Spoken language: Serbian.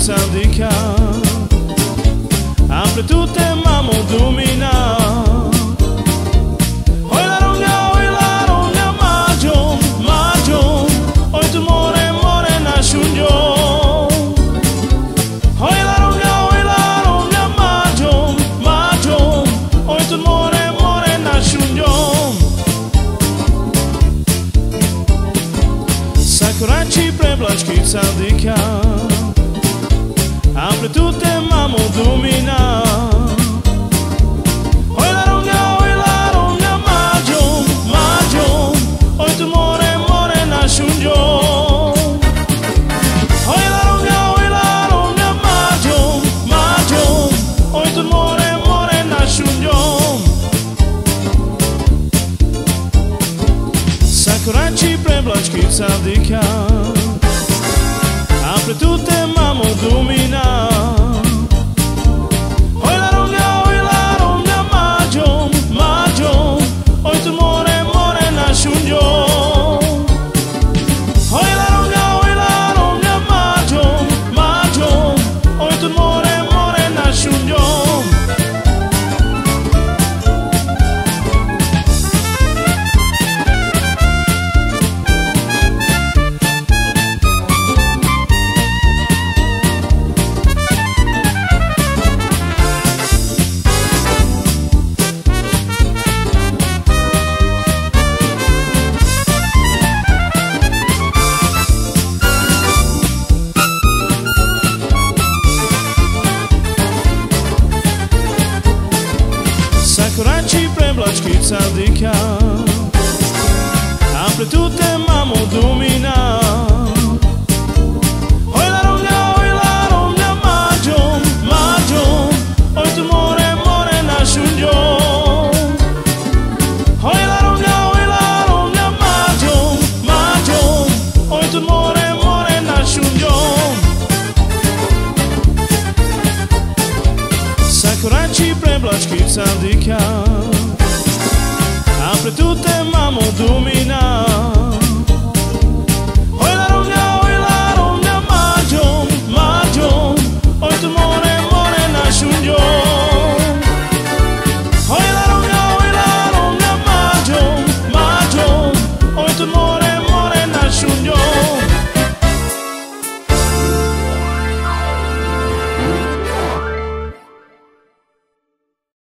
Saldica, apre tutte mamo domina. Oi la ronga, maggio, maggio, oi tu more na shunjo. Oi la ronga, maggio, maggio, oi tu more na shunjo. Sakuraci prevlački Saldica, apre tutte mamo domina. Oi la ronga, maggio, maggio, oi tu more na shunjo. Oi la ronga, maggio, maggio, oi tu more na shunjo. Sakuraci prevlački Saldica, apre tutte mamo domina. Oi la ronga, maggio, maggio, oi tu more na shunjo. Oi la ronga, maggio, maggio, oi tu more na shunjo. Sakuraci prevlački Saldica, apre tutte mamo domina. Oi la ronga, maggio, maggio, oi tu more na shunjo. Oi la ronga, maggio, maggio, oi tu more na shunjo. Sakuraci prevlački Saldica, apre tutte